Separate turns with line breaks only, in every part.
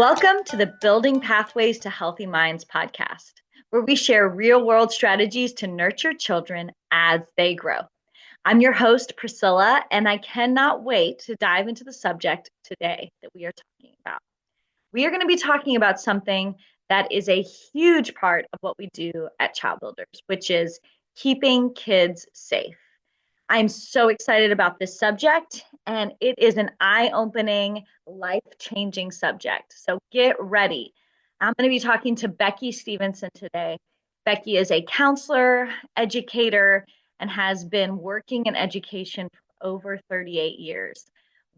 Welcome to the Building Pathways to Healthy Minds podcast, where we share real-world strategies to nurture children as they grow. I'm your host, Priscilla, and I cannot wait to dive into the subject today that we are talking about. We are going to be talking about something that is a huge part of what we do at Child Builders, which is keeping kids safe. I'm so excited about this subject, and it is an eye-opening, life-changing subject. So get ready. I'm going to be talking to Becky Stephenson today. Becky is a counselor, educator, and has been working in education for over 38 years,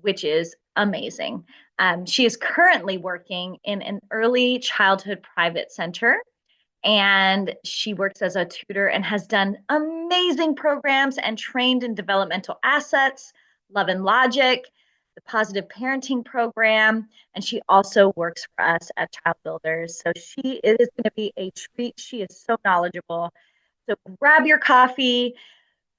which is amazing. She is currently working in an early childhood private center, and she works as a tutor and has done amazing programs and trained in developmental assets, love and logic, the positive parenting program, and she also works for us at Child Builders. So it is going to be a treat. She is so knowledgeable. So grab your coffee,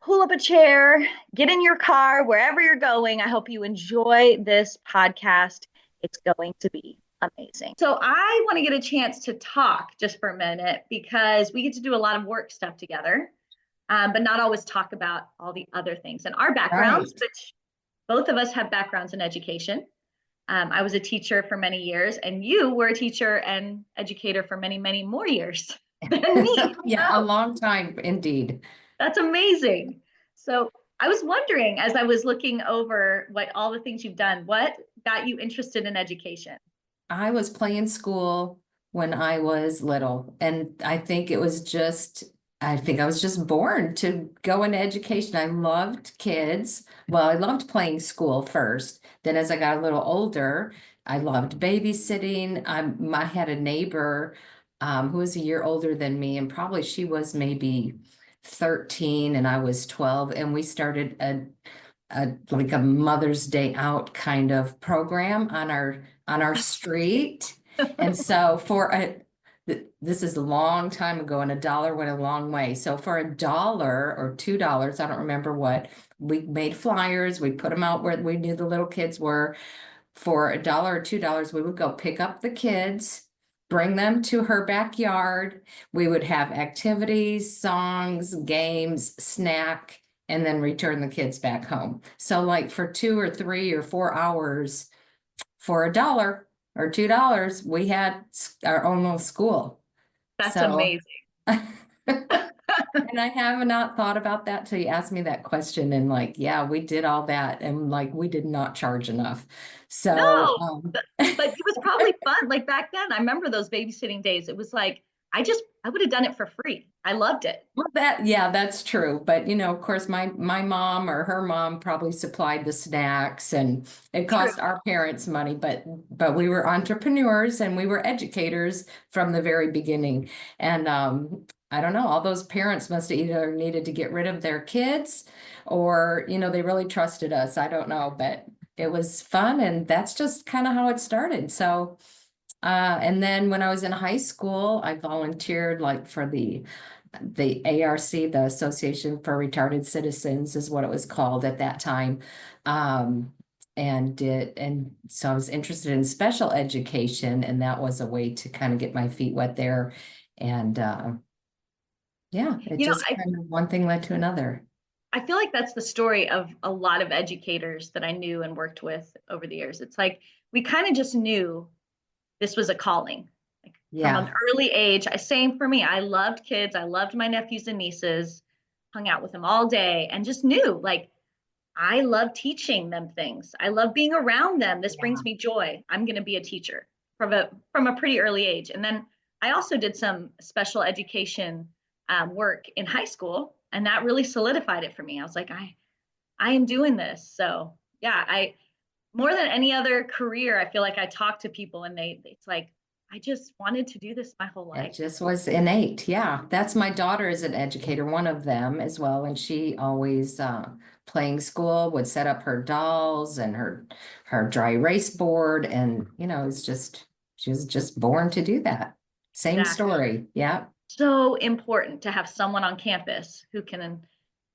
pull up a chair, get in your car, wherever you're going. I hope you enjoy this podcast. It's going to be amazing. So I want to get a chance to talk just for a minute because we get to do a lot of work stuff together, but not always talk about all the other things and our backgrounds,
Right.
which both of us have backgrounds in education. I was a teacher for many years, and you were a teacher and educator for many, many more years than me.
Yeah, a long time indeed.
That's amazing. So I was wondering, as I was looking over what all the things you've done, what got you interested in education?
I was playing school when I was little, and I think I was just born to go into education. I loved kids. Well, I loved playing school first. Then as I got a little older, I loved babysitting. I had a neighbor who was a year older than me, and probably she was maybe 13 and I was 12, and we started like a Mother's Day Out kind of program on our street. And so this is a long time ago, and a dollar went a long way. So for a dollar or $2, I don't remember what, we made flyers, we put them out where we knew the little kids were. For a dollar or $2, we would go pick up the kids, bring them to her backyard. We would have activities, songs, games, snack, and then return the kids back home. So like for 2 or 3 or 4 hours, for a dollar or $2, we had our own little school.
That's
So,
amazing.
and I have not thought about that till you asked me that question. And like, yeah, we did all that, and like we did not charge enough. So,
No, but it was probably fun. Like back then, I remember those babysitting days. It was like, I would have done it for free. I loved it.
well, yeah, that's true. But of course, my mom or her mom probably supplied the snacks, and it
True.
cost our parents money. But we were entrepreneurs and we were educators from the very beginning. And I don't know, all those parents must have either needed to get rid of their kids, or they really trusted us. I don't know, but it was fun, and that's just kind of how it started. So. And then when I was in high school, I volunteered like for the ARC, the Association for Retarded Citizens is what it was called at that time. And so I was interested in special education, and that was a way to kind of get my feet wet there. And yeah, it
You know,
just kind of one thing led to another.
I feel like that's the story of a lot of educators that I knew and worked with over the years. It's like we kind of just knew this was a calling. Like from an
Yeah.
early age, same for me. I loved kids. I loved my nephews and nieces, hung out with them all day, and just knew like I love teaching them things. I love being around them. This brings
Yeah.
me joy. I'm going to be a teacher from a pretty early age. And then I also did some special education work in high school, and that really solidified it for me. I was like, I am doing this. So yeah, I more than any other career, I feel like I talk to people and it's like I just wanted to do this my whole
It
life.
just was innate. Yeah. That's my daughter is an educator, one of them as well. And she always playing school would set up her dolls and her dry erase board. And it's just she was just born to do that. Same
Exactly.
story. Yeah.
So important to have someone on campus who can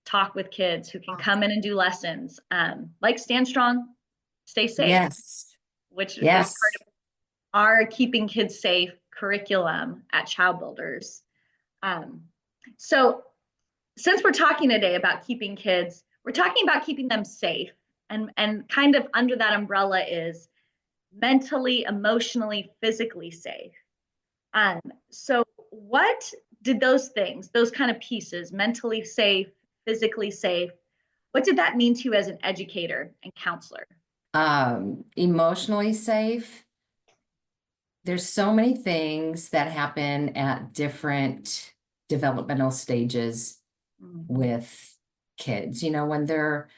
talk with kids, who can come in and do lessons, like Stand Strong, Stay Safe,
Yes.
which is part
Yes.
of our Keeping Kids Safe curriculum at Child Builders. Um, so, since we're talking today about keeping kids, we're talking about keeping them safe. And kind of under that umbrella is mentally, emotionally, physically safe. Um, so, what did those things, those kind of pieces, mentally safe, physically safe, what did that mean to you as an educator and counselor?
Emotionally safe. There's so many things that happen at different developmental stages with kids. You know, when they're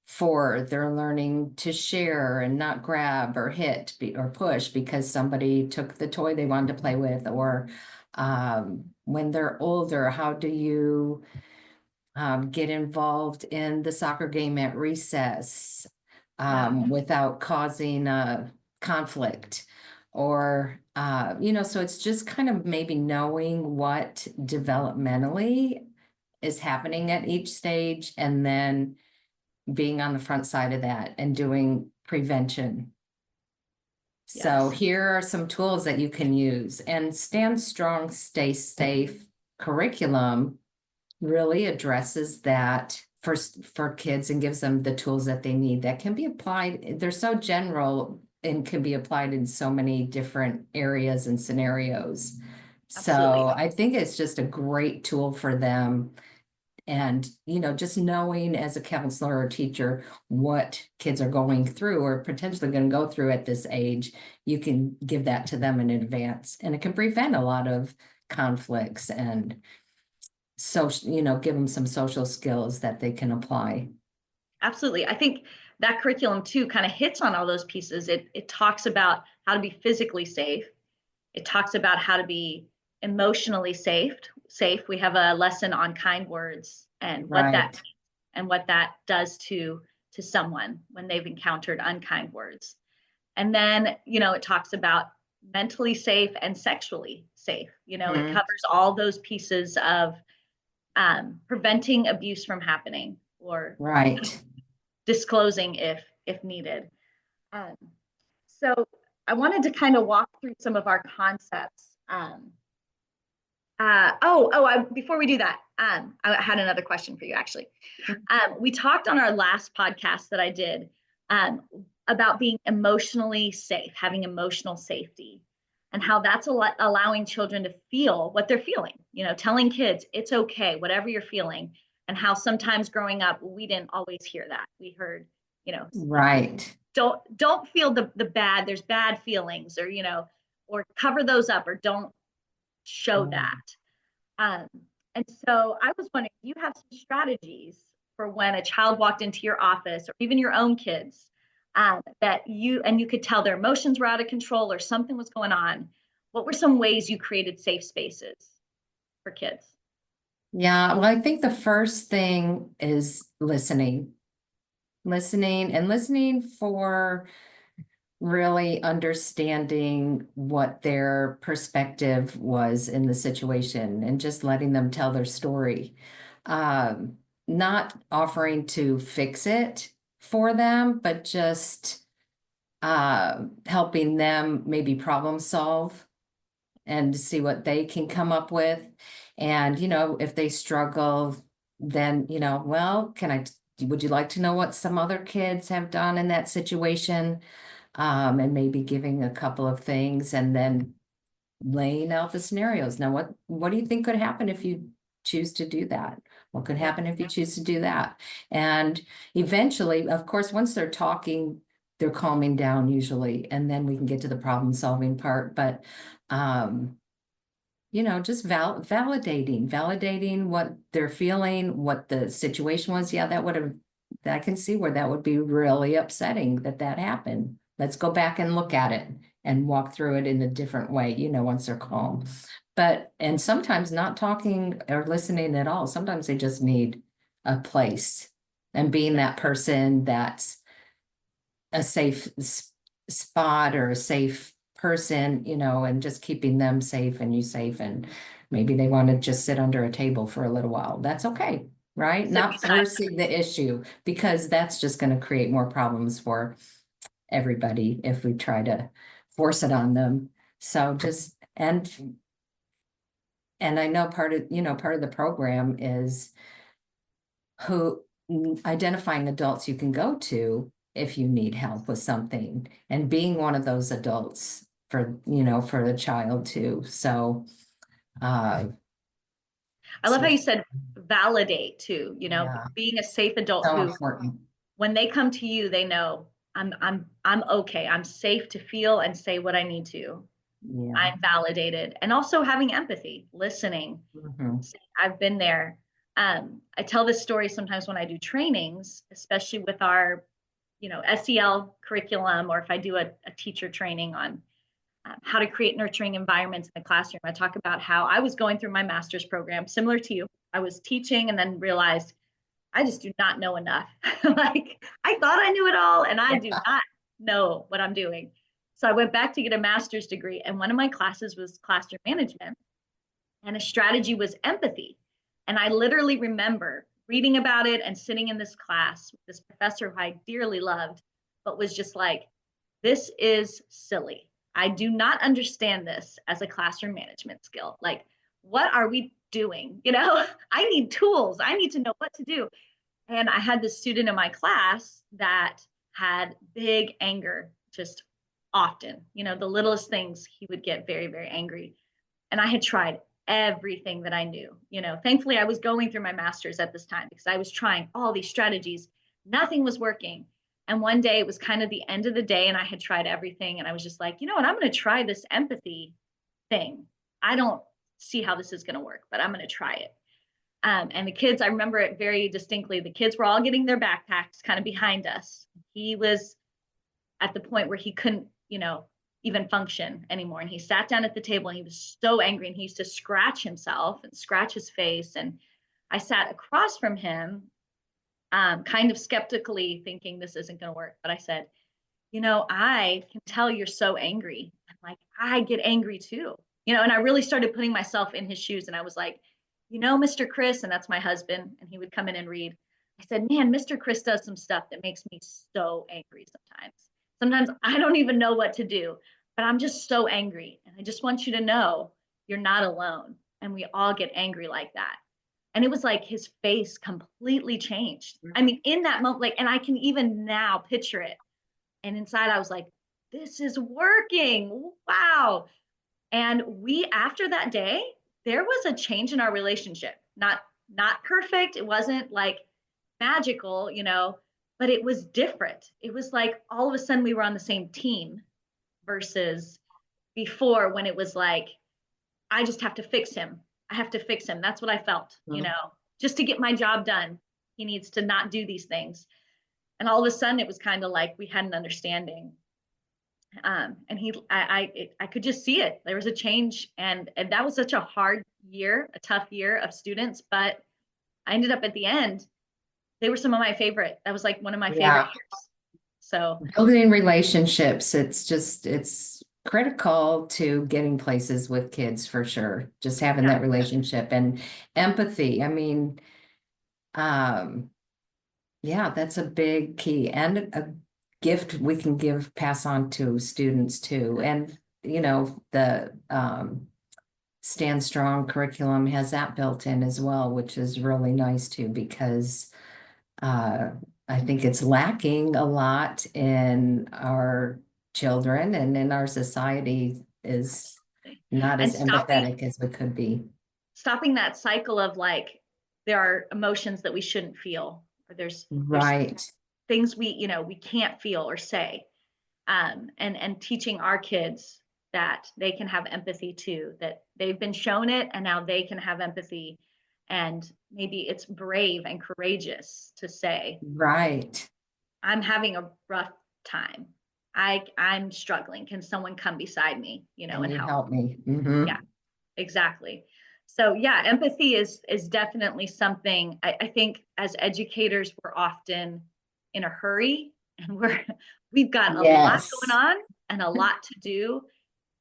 4, they're learning to share and not grab or hit or push because somebody took the toy they wanted to play with. Or when they're older, how do you get involved in the soccer game at recess without causing a conflict? Or, you know, so it's just kind of maybe knowing what developmentally is happening at each stage, and then being on the front side of that and doing prevention. So
Yes.
here are some tools that you can use. And Stand Strong, Stay Safe curriculum really addresses that for kids and gives them the tools that they need that can be applied. They're so general and can be applied in so many different areas and scenarios.
Absolutely.
So I think it's just a great tool for them. And, you know, just knowing as a counselor or teacher what kids are going through or potentially going to go through at this age, you can give that to them in advance. And it can prevent a lot of conflicts and social, you know, give them some social skills that they can apply.
Absolutely. I think that curriculum too kind of hits on all those pieces. It talks about how to be physically safe. It talks about how to be emotionally safe. We have a lesson on kind words and
Right.
what that does to someone when they've encountered unkind words. And then, you know, it talks about mentally safe and sexually safe. You know, it
Mhm.
covers all those pieces of preventing abuse from happening or
Right.
disclosing if needed. Um, so I wanted to kind of walk through some of our concepts. Before we do that, I had another question for you actually. We talked on our last podcast that I did um, about being emotionally safe, having emotional safety, and how that's allowing children to feel what they're feeling. You know, telling kids it's okay, whatever you're feeling, and how sometimes growing up we didn't always hear that. We heard, you know,
Right.
don't feel the bad. There's bad feelings, or you know, or cover those up, or don't show that. Um, and so I was wondering, do you have some strategies for when a child walked into your office or even your own kids that you could tell their emotions were out of control or something was going on? What were some ways you created safe spaces for kids?
Yeah. Well, I think the first thing is listening for really understanding what their perspective was in the situation and just letting them tell their story. Not offering to fix it for them, but just helping them maybe problem solve and see what they can come up with. And, you know, if they struggle, then, you know, well, would you like to know what some other kids have done in that situation? And maybe giving a couple of things and then laying out the scenarios. Now, what do you think could happen if you choose to do that? What could
Yeah.
happen if you choose to do that? And eventually, of course, once they're talking, they're calming down usually, and then we can get to the problem solving part. But you know, just validating what they're feeling, what the situation was. Yeah, I can see where that would be really upsetting that happened. Let's go back and look at it and walk through it in a different way, you know, once they're calm. And sometimes not talking or listening at all. Sometimes they just need a place, and being that person that's a safe spot or a safe person, you know, and just keeping them safe and you safe. And maybe they want to just sit under a table for a little while. That's okay, right?
Sit
Not
beside.
forcing the issue, because that's just going to create more problems for everybody if we try to force it on them. So just, and I know part of, part of the program is who identifying adults you can go to if you need help with something, and being one of those adults for, for the child too. So,
I love how
so
you said validate too,
yeah,
being a safe adult
so
who,
important.
when they come to you, they know I'm okay. I'm safe to feel and say what I need to.
Yeah.
I'm validated. And also having empathy, listening.
Mhm.
I've been there. I tell this story sometimes when I do trainings, especially with our, SEL curriculum, or if I do a teacher training on how to create nurturing environments in the classroom. I talk about how I was going through my master's program, similar to you. I was teaching and then realized I just do not know enough. Like I thought I knew it all, and I do not know what I'm doing. So I went back to get a master's degree, and one of my classes was classroom management, and a strategy was empathy. And I literally remember reading about it and sitting in this class with this professor who I dearly loved, but was just like, this is silly. I do not understand this as a classroom management skill. Like, what are we doing? I need tools. I need to know what to do. And I had this student in my class that had big anger just often. The littlest things he would get very, very angry. And I had tried everything that I knew. Thankfully, I was going through my master's at this time because I was trying all these strategies. Nothing was working. And one day it was kind of the end of the day, and I had tried everything. And I was just like, you know what? I'm going to try this empathy thing. I don't see how this is going to work, but I'm going to try it. And the kids, I remember it very distinctly. The kids were all getting their backpacks kind of behind us. He was at the point where he couldn't, even function anymore. And he sat down at the table and he was so angry, and he used to scratch himself and scratch his face. And I sat across from him, kind of skeptically thinking this isn't going to work. But I said, I can tell you're so angry. I'm like, I get angry too, and I really started putting myself in his shoes. And I was like, Mr. Chris, and that's my husband, and he would come in and read. I said, man, Mr. Chris does some stuff that makes me so angry sometimes. Sometimes I don't even know what to do, but I'm just so angry. And I just want you to know you're not alone. And we all get angry like that. And it was like his face completely changed. I mean, in that moment, like, and I can even now picture it. And inside I was like, this is working. Wow. And we, after that day, there was a change in our relationship. Not perfect. It wasn't like magical, but it was different. It was like all of a sudden we were on the same team versus before, when it was like, I just have to fix him. I have to fix him. That's what I felt, just to get my job done. He needs to not do these things. And all of a sudden it was kind of like we had an understanding. And I could just see it. There was a change, and that was such a hard year, a tough year of students. But I ended up at the end, they were some of my favorite. That was like one of my favorite
Yeah.
years. So
Building relationships, it's critical to getting places with kids for sure. Just having
yeah,
that relationship and empathy. I mean, yeah, that's a big key, and a gift we can pass on to students too. And, the Stand Strong curriculum has that built in as well, which is really nice too, because uh, I think it's lacking a lot in our children and in our society, is not
and
as
stopping
empathetic as we could be.
stopping that cycle of like, there are emotions that we shouldn't feel, or there's
Right,
things we can't feel or say. And teaching our kids that they can have empathy too, that they've been shown it and now they can have empathy. And maybe it's brave and courageous to say,
right.
I'm having a rough time. I'm struggling. Can someone come beside me,
Can
and
you
help?
help me?
Yeah, exactly. So yeah, empathy is definitely something. I think as educators, we're often in a hurry, and we've got a lot
Yes,
going on and a lot to do.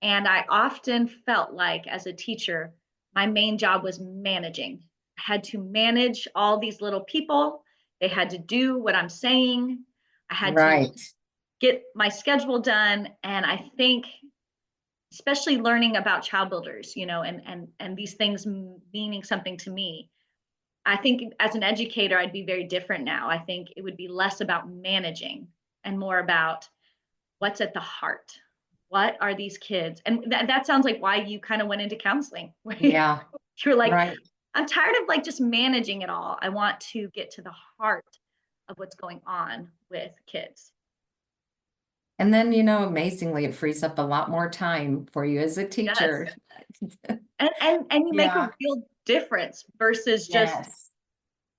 And I often felt like as a teacher, my main job was managing. I had to manage all these little people. They had to do what I'm saying. I had to
right.
get my schedule done. And I think, especially learning about child builders, you know, and these things meaning something to me, I think as an educator, I'd be very different now. I think it would be less about managing and more about what's at the heart. What are these kids? And that sounds like why you kind of went into counseling, right?
Yeah,
You're like,
right.
I'm tired of like just managing it all. I want to get to the heart of what's going on with kids.
And then, amazingly, it frees up a lot more time for you as a
Yes.
teacher.
And you make a
Yeah.
real difference versus just
Yes.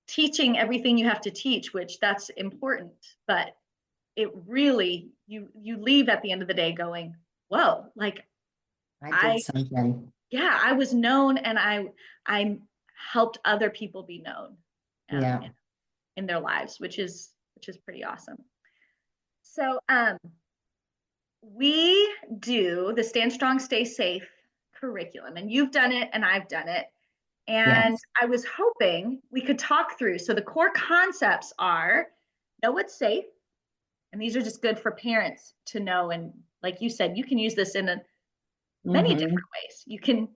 teaching everything you have to teach, which that's important, but it really, you leave at the end of the day going, whoa, like
I did
I,
something.
yeah, I was known, and I helped other people be known
Yeah.
in their lives, which is pretty awesome. So we do the Stand Strong, Stay Safe curriculum, and you've done it and I've done it. And
Yes.
I was hoping we could talk through. So the core concepts are know what's safe. And these are just good for parents to know. And like you said, you can use this in many
Mm-hmm.
different ways. You can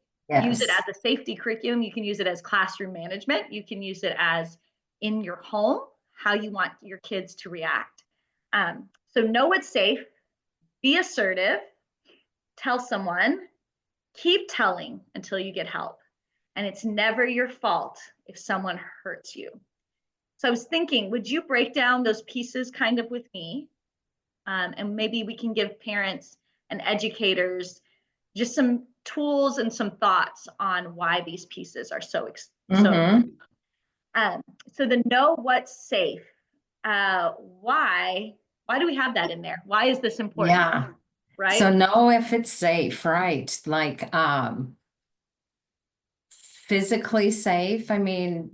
use it
Yes.
as a safety curriculum. You can use it as classroom management. You can use it as in your home, how you want your kids to react. So know what's safe, be assertive, tell someone, keep telling until you get help. And it's never your fault if someone hurts you. So I was thinking, would you break down those pieces kind of with me? And maybe we can give parents and educators just some tools and some thoughts on why these pieces are so important.
Mm-hmm.
Um, so the know what's safe. Why do we have that in there? Why is this important?
Yeah. So
Right?
know if it's safe, right? Like, physically safe. I mean,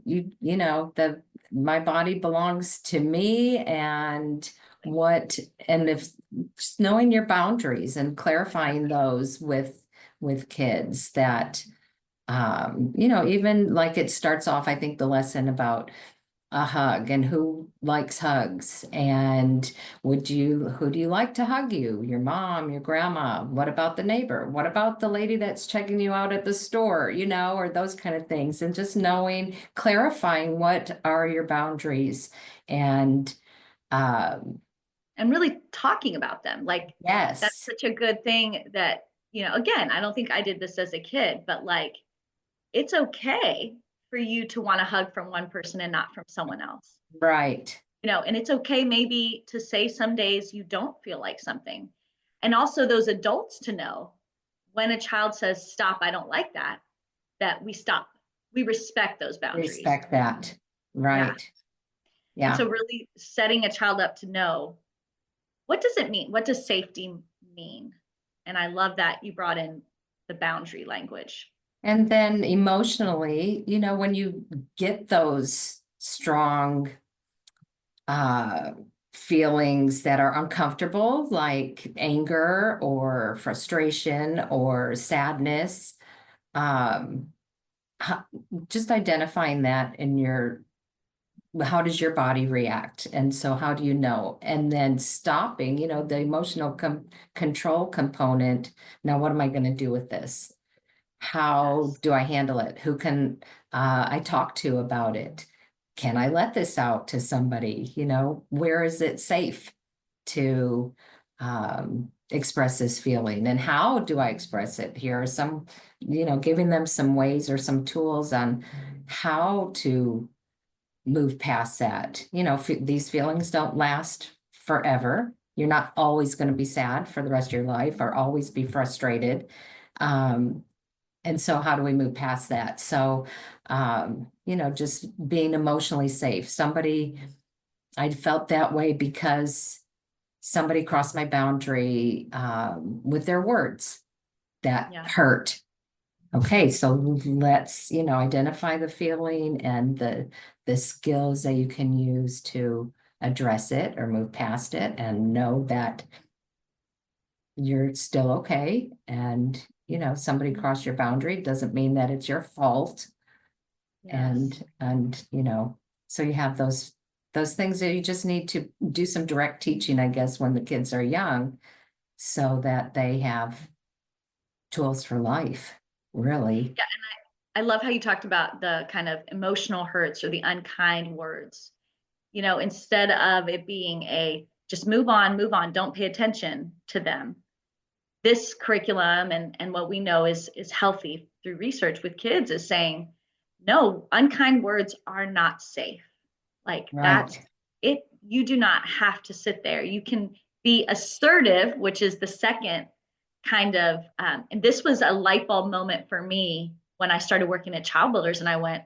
my body belongs to me, and if just knowing your boundaries and clarifying those with kids that even like it starts off, I think the lesson about a hug and who likes hugs, and who do you like to hug you? Your mom, your grandma? What about the neighbor? What about the lady that's checking you out at the store, or those kind of things, and just knowing, clarifying what are your boundaries, and um
And really talking about them. Like that's
yes,
such a good thing that, again, I don't think I did this as a kid, but like it's okay for you to want to hug from one person and not from someone else.
right,
And it's okay maybe to say some days you don't feel like something. And also those adults to know when a child says, stop, I don't like that, that we stop. We respect those boundaries.
respect that,
Yeah.
right,
And
yeah.
so really setting a child up to know, what does it mean? What does safety mean? And I love that you brought in the boundary language.
And then emotionally, when you get those strong uh, feelings that are uncomfortable, like anger or frustration or sadness, um, ho- just identifying that how does your body react? And so how do you know? And then stopping, the emotional control component. Now, what am I going to do with this? How
Yes.
do I handle it? Who can I talk to about it? Can I let this out to somebody? Where is it safe to express this feeling? And how do I express it? Here are some, giving them some ways or some tools on how to move past that. These feelings don't last forever. You're not always going to be sad for the rest of your life or always be frustrated. Um, and so how do we move past that? So, just being emotionally safe. I felt that way because somebody crossed my boundary with their words that
Yeah.
hurt. Okay, so let's, identify the feeling and the skills that you can use to address it or move past it, and know that you're still okay. And, somebody crossed your boundary doesn't mean that it's your fault.
Yes.
And, so you have those those things that you just need to do some direct teaching, I guess, when the kids are young, so that they have tools for life, really.
Yeah, and I love how you talked about the kind of emotional hurts or the unkind words. Instead of it being a just move on, don't pay attention to them. This curriculum and what we know is healthy through research with kids is saying, no, unkind words are not safe. Like that's
Right.
it. You do not have to sit there. You can be assertive, which is the second kind of, and this was a light bulb moment for me when I started working at Child Builders, and I went,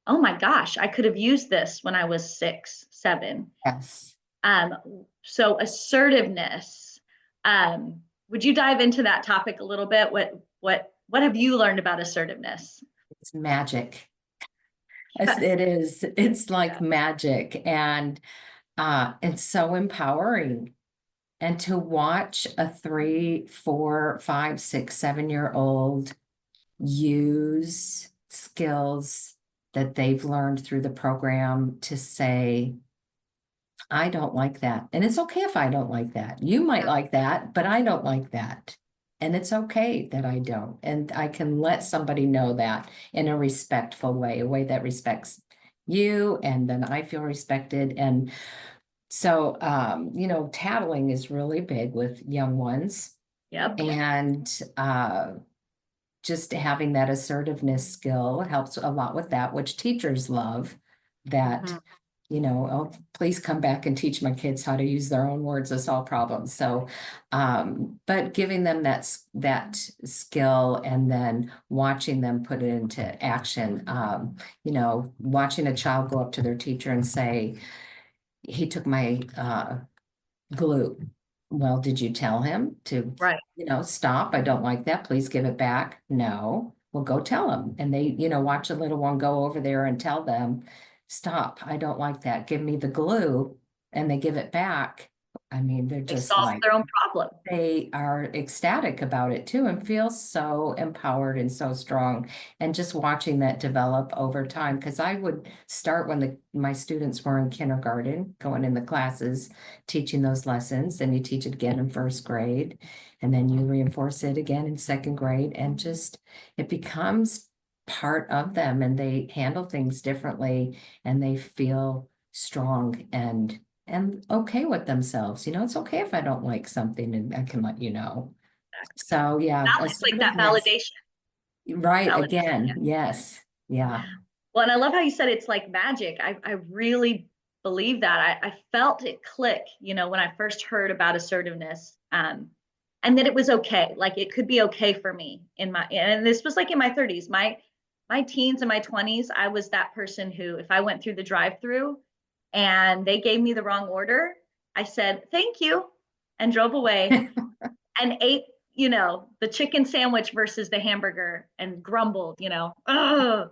oh my gosh, I could have used this when I was 6, 7.
Yes.
Um, so assertiveness. Um, would you dive into that topic a little bit? What have you learned about assertiveness?
It's magic.
Yes.
It is. It's like
Yeah.
magic, and it's so empowering. And to watch a 3, 4, 5, 6, 7 year old use skills that they've learned through the program to say, I don't like that. And it's okay if I don't like that. You might like that, but I don't like that. And it's okay that I don't. And I can let somebody know that in a respectful way, a way that respects you, and then I feel respected. And so, tattling is really big with young ones.
Yep.
And just having that assertiveness skill helps a lot with that, which teachers love. That,
Mhm.
oh, please come back and teach my kids how to use their own words to solve problems. So, but giving them that skill and then watching them put it into action. Watching a child go up to their teacher and say, he took my glue. Well, did you tell him to,
Right.
stop? I don't like that. Please give it back. No. Well, go tell him. And they, watch a little one go over there and tell them, stop. I don't like that. Give me the glue. And they give it back. I mean, they're
They
just
solve
like,
their own problem.
they are ecstatic about it too, and feel so empowered and so strong. And just watching that develop over time, because I would start when my students were in kindergarten, going in the classes, teaching those lessons, and you teach it again in first grade, and then you reinforce it again in second grade, and just it becomes part of them, and they handle things differently, and they feel strong and okay with themselves. It's okay if I don't like something, and I can let you know. So yeah,
It's like that
assertiveness.
validation.
Right,
Validation.
again,
Yeah.
yes. Yeah.
Well, and I love how you said it's like magic. I really believe that. I felt it click, when I first heard about assertiveness. And that it was okay. Like it could be okay for me and this was like in my 30s. My teens and my 20s, I was that person who, if I went through the drive-through and they gave me the wrong order, I said, thank you, and drove away and ate, the chicken sandwich versus the hamburger and grumbled, oh,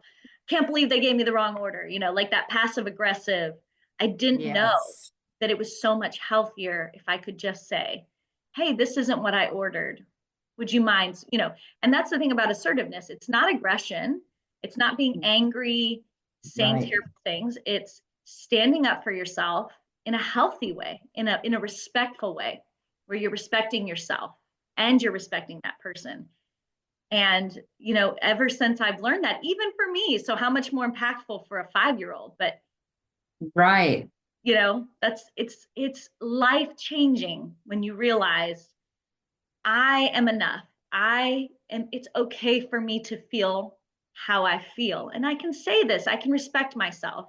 can't believe they gave me the wrong order, like that passive aggressive. I didn't know
Yes.
that it was so much healthier if I could just say, hey, this isn't what I ordered. Would you mind? And that's the thing about assertiveness. It's not aggression. It's not being angry, saying
Right.
terrible things. It's standing up for yourself in a healthy way, in a respectful way, where you're respecting yourself and you're respecting that person. And, ever since I've learned that, even for me, so how much more impactful for a 5-year-old, but
Right.
it's life changing when you realize I am enough. It's okay for me to feel how I feel. And I can say this, I can respect myself.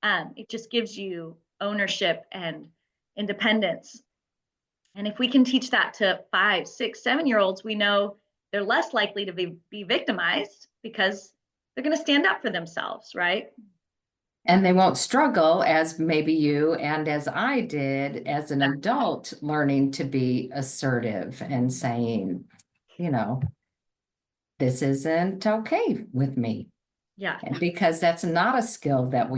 It just gives you ownership and independence. And if we can teach that to 5, 6, 7 year olds, we know they're less likely to be victimized because they're going to stand up for themselves, right?
And they won't struggle as maybe you and as I did as an
Exactly.
adult, learning to be assertive and saying, you know, this isn't okay with me.
Yeah.
And because that's not a skill that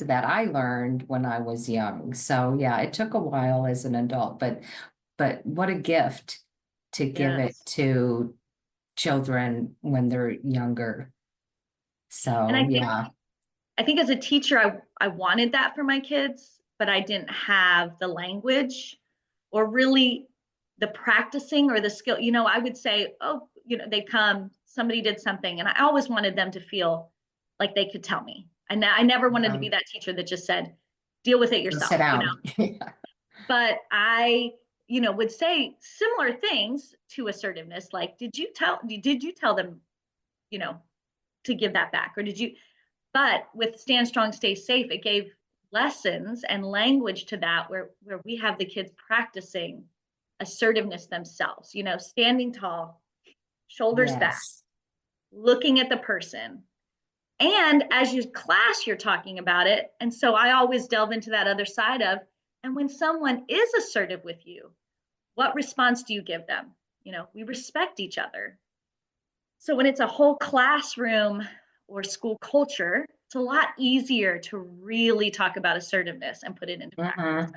that I learned when I was young. So yeah, it took a while as an adult, but what a gift to give it
Yes.
to children when they're younger.
And
So
I think
yeah.
I think as a teacher, I wanted that for my kids, but I didn't have the language or really the practicing or the skill. I would say, oh, they come, somebody did something, and I always wanted them to feel like they could tell me. And I never wanted to be that teacher that just said, deal with it
Go
yourself,
sit down. Yeah.
But I, would say similar things to assertiveness, like, did you tell them, you know, to give that back, or did you? But with Stand Strong, Stay Safe, it gave lessons and language to that, where we have the kids practicing assertiveness themselves, standing tall, shoulders back,
Yes.
looking at the person. And as you class, you're talking about it. And so I always delve into that other side of, and when someone is assertive with you, what response do you give them? We respect each other. So when it's a whole classroom or school culture, it's a lot easier to really talk about assertiveness and put it into practice.
Mhm.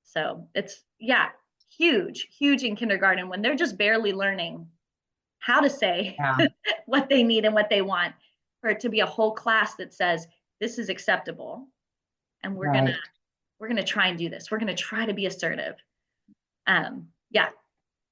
So it's, yeah, huge, huge in kindergarten when they're just barely learning how to say
Yeah.
what they need and what they want, for it to be a whole class that says this is acceptable, and we're gonna
Right.
we're gonna try and do this. We're gonna try to be assertive. Yeah,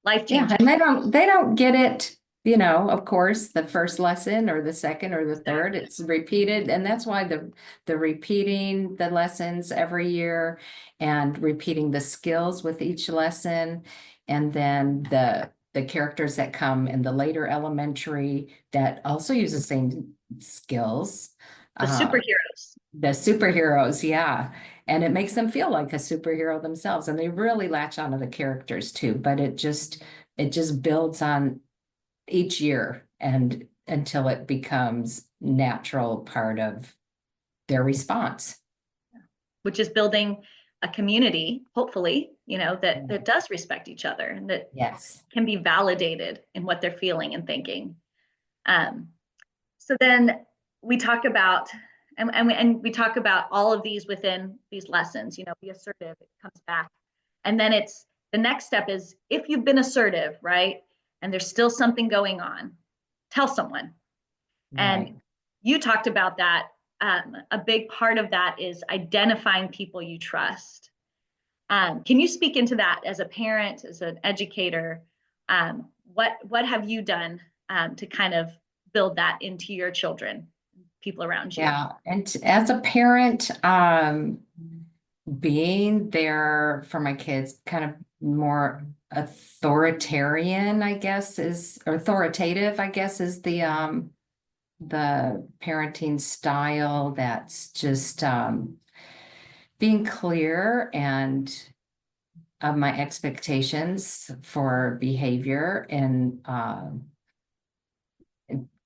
life
Yeah,
changing.
and they don't get it, of course, the first lesson or the second or the third,
Exactly.
it's repeated. And that's why the repeating the lessons every year and repeating the skills with each lesson. And then the characters that come in the later elementary that also use the same skills.
The
Uh,
superheroes.
the superheroes, yeah. And it makes them feel like a superhero themselves. And they really latch onto the characters too, but it just builds on each year and until it becomes natural part of their response.
Which is building a community, hopefully, that does respect each other and that
Yes.
can be validated in what they're feeling and thinking. Um, so then we talk about, and we talk about all of these within these lessons, be assertive, it comes back. And then it's the next step is, if you've been assertive, right? And there's still something going on, tell someone. And
Right.
you talked about that. A big part of that is identifying people you trust. Can you speak into that as a parent, as an educator? What have you done to kind of build that into your children, people around you?
Yeah. And as a parent, being there for my kids, kind of more authoritarian, I guess, is or authoritative, I guess, is the parenting style that's just being clear and of my expectations for behavior and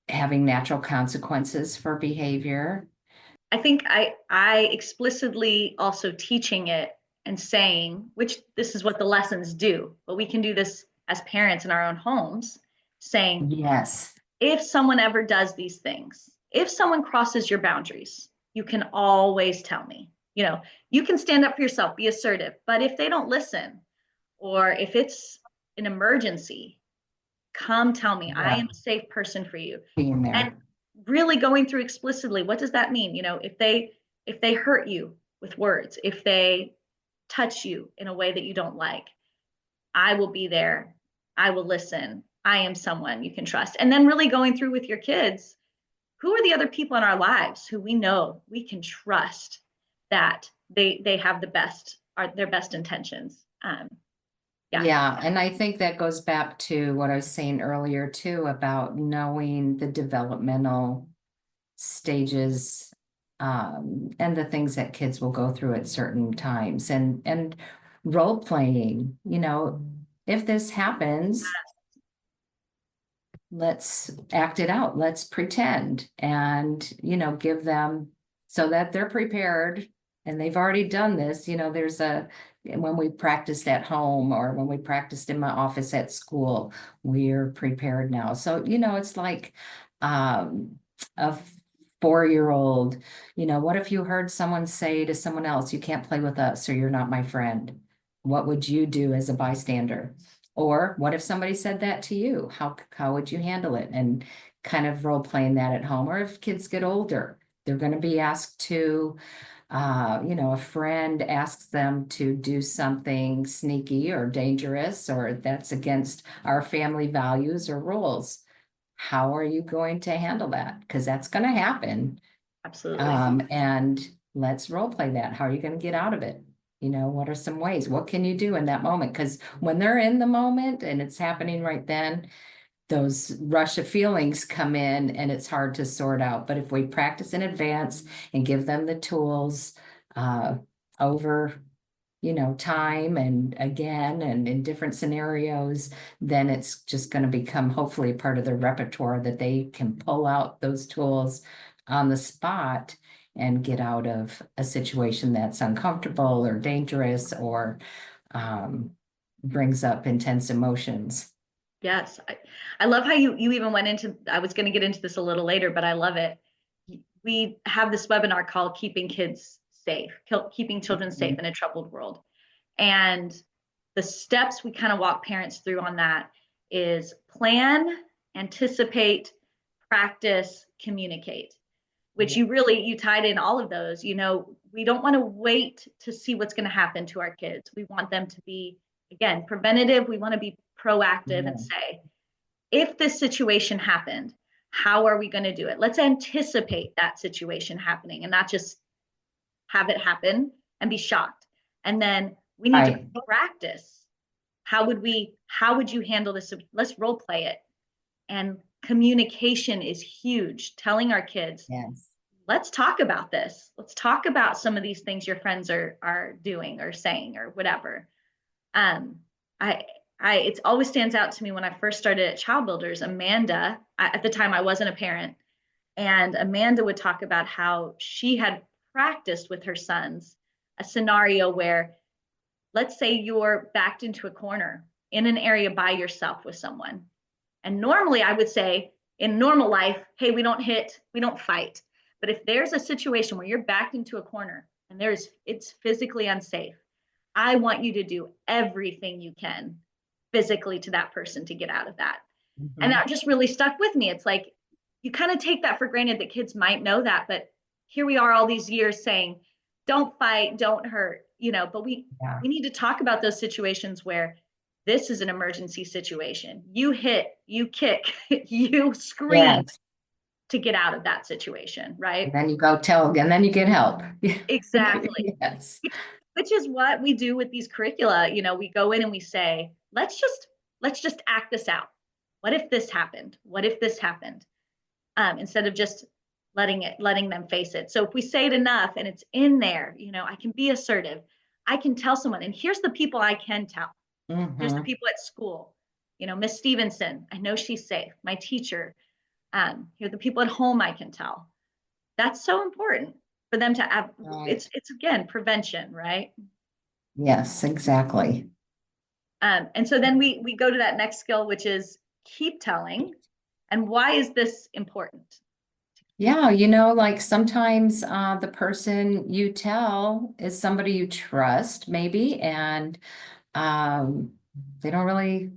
having natural consequences for behavior.
I think I explicitly also teaching it and saying, which this is what the lessons do, but we can do this as parents in our own homes, saying,
Yes.
if someone ever does these things, if someone crosses your boundaries, you can always tell me. You can stand up for yourself, be assertive, but if they don't listen, or if it's an emergency, come tell me. I
Yeah.
am a safe person for you.
Being
And
there.
really going through explicitly, what does that mean? If they hurt you with words, if they touch you in a way that you don't like, I will be there. I will listen. I am someone you can trust. And then really going through with your kids, who are the other people in our lives who we know we can trust that they have their best intentions. Yeah.
Yeah, and I think that goes back to what I was saying earlier too about knowing the developmental stages and the things that kids will go through at certain times and role playing, if this happens, let's act it out. Let's pretend and, give them so that they're prepared and they've already done this. When we practiced at home or when we practiced in my office at school, we're prepared now. So, it's like a 4-year-old, what if you heard someone say to someone else, you can't play with us or you're not my friend? What would you do as a bystander? Or what if somebody said that to you? How would you handle it? And kind of role playing that at home. Or if kids get older, they're going to be asked to, a friend asks them to do something sneaky or dangerous, or that's against our family values or rules. How are you going to handle that? Because that's going to happen.
Absolutely.
And let's role play that. How are you going to get out of it? What are some ways? What can you do in that moment? Because when they're in the moment and it's happening right then, those rush of feelings come in and it's hard to sort out. But if we practice in advance and give them the tools over, time and again and in different scenarios, then it's just going to become hopefully a part of their repertoire that they can pull out those tools on the spot and get out of a situation that's uncomfortable or dangerous or brings up intense emotions.
Yes. I love how you even went into, I was going to get into this a little later, but I love it. We have this webinar called Keeping Kids Safe, Keeping Children Safe in a Troubled World. And the steps we kind of walk parents through on that is plan, anticipate, practice, communicate, which you tied in all of those. We don't want to wait to see what's going to happen to our kids. We want them to be, again, preventative. We want to be proactive and say, if this situation happened, how are we going to do it? Let's anticipate that situation happening and not just have it happen and be shocked. And then we need to practice. How would you handle this? Let's role play it. And communication is huge. Telling our kids,
Yes.
Let's talk about this. Let's talk about some of these things your friends are doing or saying or whatever. It always stands out to me when I first started at Child Builders. Amanda, at the time I wasn't a parent, and Amanda would talk about how she had practiced with her sons a scenario where, let's say you're backed into a corner in an area by yourself with someone. And normally I would say in normal life, hey, we don't hit, we don't fight. But if there's a situation where you're backed into a corner and it's physically unsafe, I want you to do everything you can physically to that person to get out of that. And that just really stuck with me. It's like, you kind of take that for granted that kids might know that, but here we are all these years saying, don't fight, don't hurt, but we need to talk about those situations where this is an emergency situation. You hit, you kick, you scream to get out of that situation, right?
And then you go tell, and then you get help.
Exactly.
Yes.
Which is what we do with these curricula. We go in and we say, let's just act this out. What if this happened? What if this happened? Instead of just letting them face it. So if we say it enough and it's in there, I can be assertive. I can tell someone, and here's the people I can tell. Here's the people at school. Miss Stevenson, I know she's safe. My teacher. Here are the people at home I can tell. That's so important for them to have. It's again prevention, right?
Yes, exactly.
And so then we go to that next skill, which is keep telling. And why is this important?
Yeah, like sometimes the person you tell is somebody you trust, maybe, and they don't really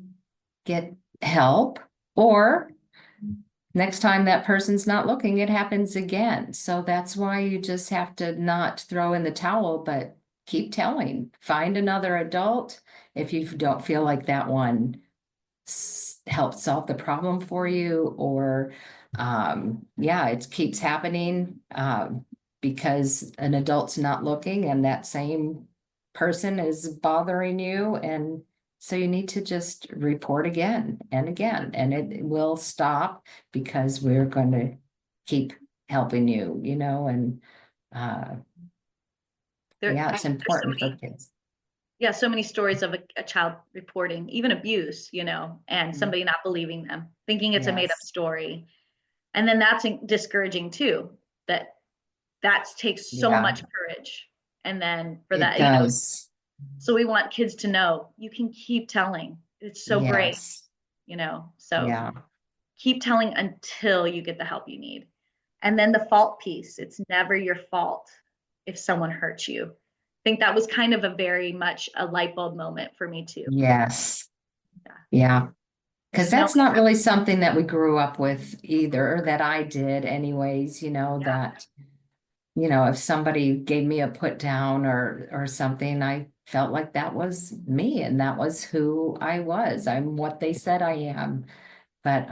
get help, or next time that person's not looking, it happens again. So that's why you just have to not throw in the towel, but keep telling. Find another adult if you don't feel like that one helped solve the problem for you, or it keeps happening because an adult's not looking and that same person is bothering you, and so you need to just report again and again, and it will stop because we're going to keep helping you, and it's important for kids.
Yeah, so many stories of a child reporting even abuse, and somebody not believing them, thinking it's a made up story. And then that's discouraging too, that takes so much courage. And then for that, so we want kids to know you can keep telling. It's so brave, so keep telling until you get the help you need. And then the fault piece, it's never your fault if someone hurts you. I think that was kind of a very much a light bulb moment for me too.
Yes. Yeah. Because that's not really something that we grew up with either, or that I did anyways, that you know, if somebody gave me a put down or something, I felt like that was me and that was who I was. I'm what they said I am. But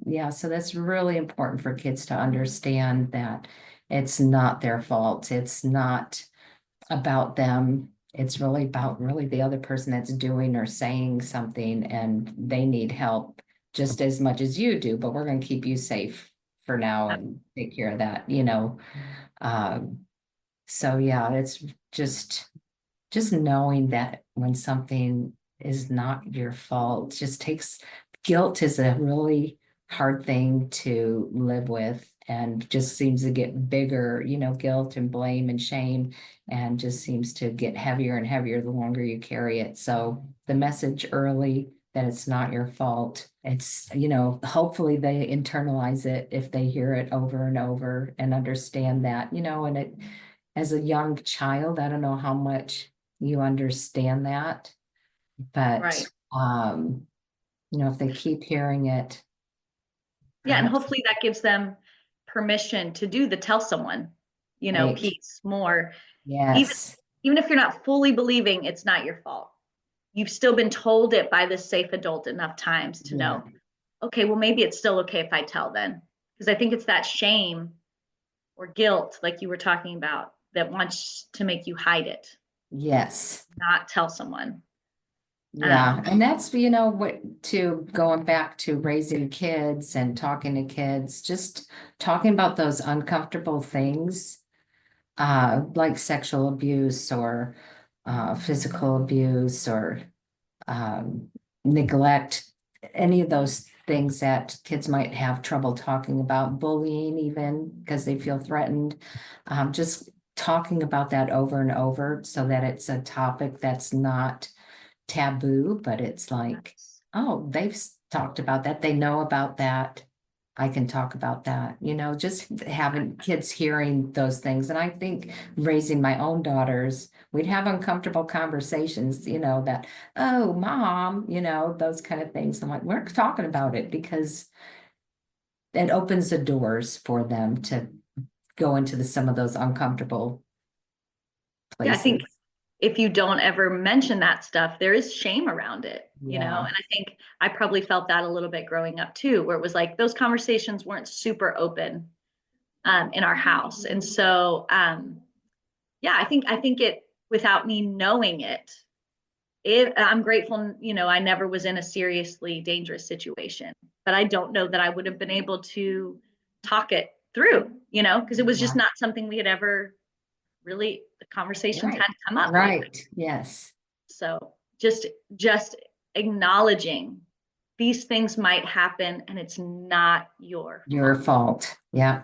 yeah, so that's really important for kids to understand that it's not their fault. It's not about them. It's really about really the other person that's doing or saying something, and they need help just as much as you do, but we're going to keep you safe for now and take care of that, you know. Um, so yeah, it's just knowing that when something is not your fault just takes guilt is a really hard thing to live with and just seems to get bigger, you know, guilt and blame and shame and just seems to get heavier and heavier the longer you carry it. So the message early that it's not your fault, it's, you know, hopefully they internalize it if they hear it over and over and understand that, you know, and it as a young child, I don't know how much you understand that, but
Right.
you know, if they keep hearing it,
Yeah, and
perhaps
hopefully that gives them permission to do the tell someone,
right.
piece more. Even
Yes.
even if you're not fully believing it's not your fault, you've still been told it by this safe adult enough times to
Yeah.
know, okay, well maybe it's still okay if I tell then. Because I think it's that shame or guilt, like you were talking about, that wants to make you hide it,
Yes.
not tell someone.
Yeah.
Um,
And that's, you know, what to going back to raising kids and talking to kids, just talking about those uncomfortable things, like sexual abuse or physical abuse or um, neglect, any of those things that kids might have trouble talking about, bullying even because they feel threatened. Just talking about that over and over so that it's a topic that's not taboo, but it's like, oh, talked about that. They know about that. I can talk about that, you know, just having kids hearing those things. And I think raising my own daughters, we'd have uncomfortable conversations, you know, that, oh, mom, you know, those kind of things. I'm like, we're talking about it because it opens the doors for them to go into some of those uncomfortable
yeah, I think
places.
if you don't ever mention that stuff, there is shame around it,
Yeah,
and I think I probably felt that a little bit growing up too, where it was like those conversations weren't super open in our house. And so yeah, I think it without me knowing it, I'm grateful, I never was in a seriously dangerous situation, but I don't know that I would have been able to talk it through, because it was just
yeah,
not something we had ever really, the conversations
right,
hadn't come up like that.
right, yes.
So just acknowledging these things might happen and it's not your
Your
fault.
fault. Yeah.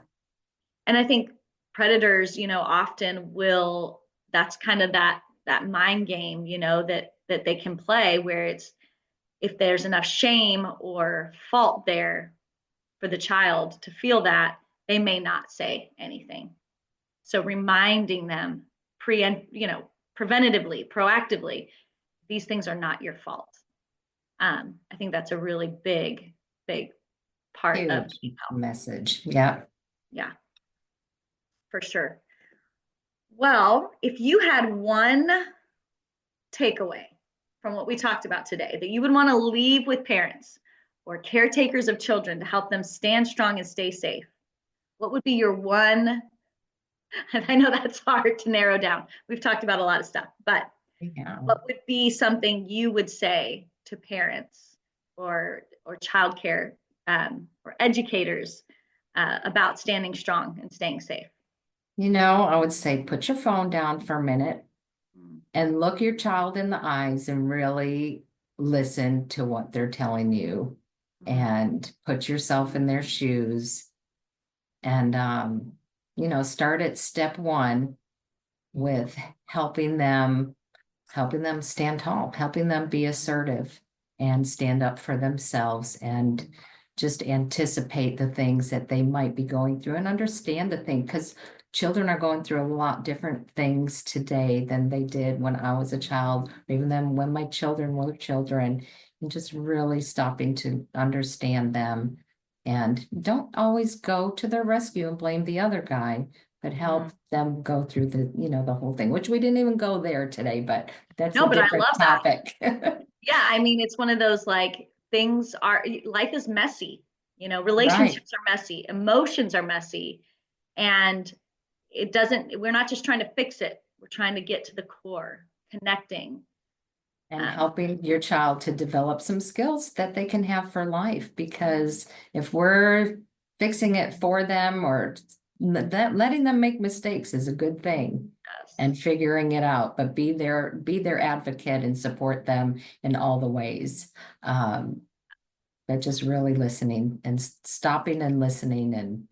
And I think predators, often will, that's kind of that mind game, that they can play, where it's, if there's enough shame or fault there for the child to feel that, they may not say anything. So reminding them preventatively, proactively, these things are not your fault. I think that's a really big part of
Huge
being healthy.
message. Yeah.
Yeah, for sure. Well, if you had one takeaway from what we talked about today that you would want to leave with parents or caretakers of children to help them stand strong and stay safe, what would be your one? And I know that's hard to narrow down. We've talked about a lot of stuff, but
Yeah.
what would be something you would say to parents or childcare or educators about standing strong and staying safe?
You know, I would say put your phone down for a minute
Mm,
and look your child in the eyes and really listen to what they're telling you
mm,
and put yourself in their shoes and you know, start at step one with helping them helping them stand tall, helping them be assertive and stand up for themselves and just anticipate the things that they might be going through and understand the thing because children are going through a lot different things today than they did when I was a child, or even then when my children were children, and just really stopping to understand them and don't always go to their rescue and blame the other guy, but help them go through the, the whole thing, which we didn't even go there today, but that's
No,
a
but I
different
love that.
topic.
Yeah, I mean, it's one of those like life is messy.
Right.
Relationships are messy, emotions are messy, and we're not just trying to fix it. We're trying to get to the core, connecting.
And helping your child to develop some skills that they can have for life. Because if we're fixing it for them or letting them make mistakes is a good thing.
Yes.
And figuring it out, but be their advocate and support them in all the ways. But just really listening and stopping and listening and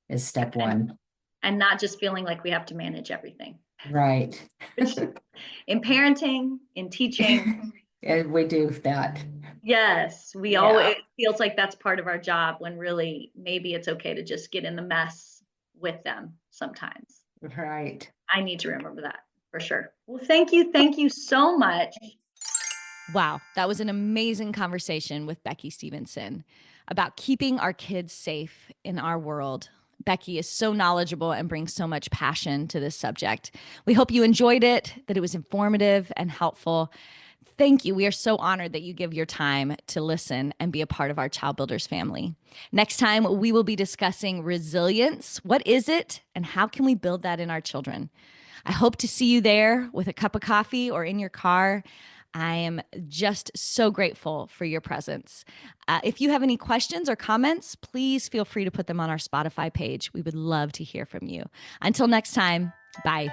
is step one.
And not just feeling like we have to manage everything.
Right.
Which in parenting, in teaching.
And we do that.
Yes, it feels like that's part of our job when really maybe it's okay to just get in the mess with them sometimes.
Right.
I need to remember that for sure. Well, thank you. Thank you so much. Wow, that was an amazing conversation with Becky Stephenson about keeping our kids safe in our world. Becky is so knowledgeable and brings so much passion to this subject. We hope you enjoyed it, that it was informative and helpful. Thank you. We are so honored that you give your time to listen and be a part of our Child Builders family. Next time, we will be discussing resilience. What is it, and how can we build that in our children? I hope to see you there with a cup of coffee or in your car. I am just so grateful for your presence. If you have any questions or comments, please feel free to put them on our Spotify page. We would love to hear from you. Until next time, bye.